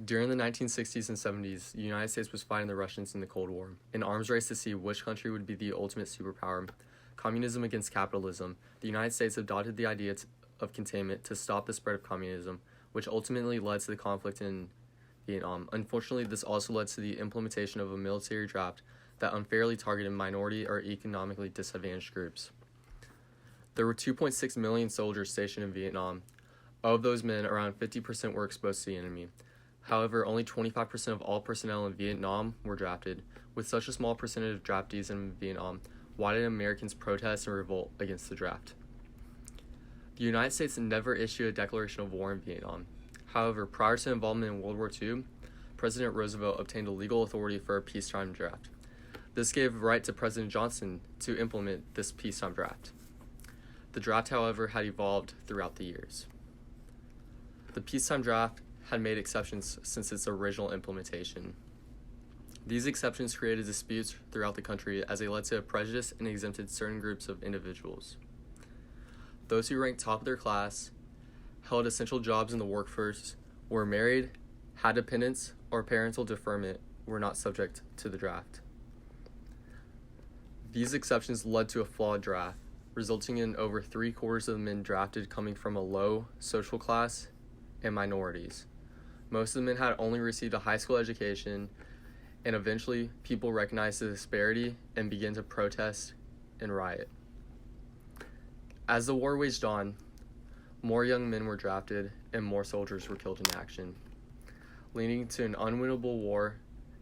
During the 1960s and 70s, the United States was fighting the Russians in the Cold War, an arms race to see which country would be the ultimate superpower. Communism against capitalism. The United States adopted the idea of containment to stop the spread of communism, which ultimately led to the conflict in Vietnam. Unfortunately, this also led to the implementation of a military draft that unfairly targeted minority or economically disadvantaged groups. There were 2.6 million soldiers stationed in Vietnam. Of those men, around 50% were exposed to the enemy. However, only 25% of all personnel in Vietnam were drafted. With such a small percentage of draftees in Vietnam, why did Americans protest and revolt against the draft? The United States never issued a declaration of war in Vietnam. However, prior to involvement in World War II, President Roosevelt obtained a legal authority for a peacetime draft. This gave right to President Johnson to implement this peacetime draft. The draft, however, had evolved throughout the years. The peacetime draft had made exceptions since its original implementation. These exceptions created disputes throughout the country as they led to a prejudice and exempted certain groups of individuals. Those who ranked top of their class, held essential jobs in the workforce, were married, had dependents, or parental deferment were not subject to the draft. These exceptions led to a flawed draft, resulting in over 3/4 of the men drafted coming from a low social class and minorities. Most of the men had only received a high school education, and eventually people recognized the disparity and began to protest and riot. As the war waged on, more young men were drafted and more soldiers were killed in action, leading to an unwinnable war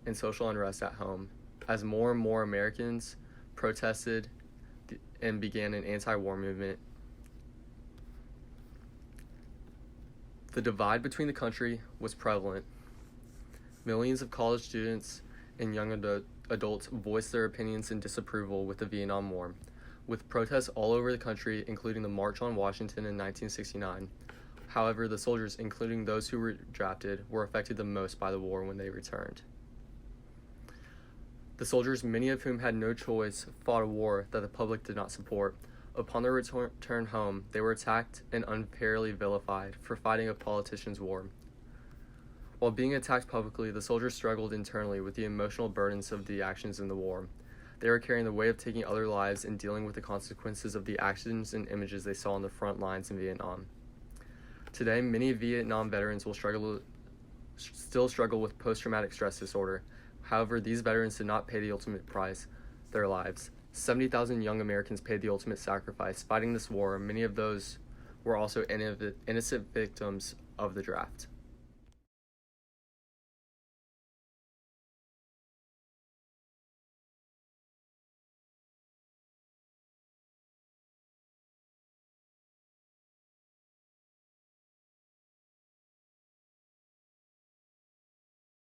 and social unrest at home as more and more Americans protested and began an anti-war movement. The divide between the country was prevalent. Millions of college students and young adults voiced their opinions and disapproval with the Vietnam War, with protests all over the country, including the March on Washington in 1969. However, the soldiers, including those who were drafted, were affected the most by the war when they returned. The soldiers, many of whom had no choice, fought a war that the public did not support. Upon their return home, they were attacked and unfairly vilified for fighting a politician's war. While being attacked publicly, the soldiers struggled internally with the emotional burdens of the actions in the war. They were carrying the weight of taking other lives and dealing with the consequences of the actions and images they saw on the front lines in Vietnam. Today, many Vietnam veterans will still struggle with post-traumatic stress disorder. However, these veterans did not pay the ultimate price, their lives. 70,000 young Americans paid the ultimate sacrifice fighting this war. Many of those were also innocent victims of the draft.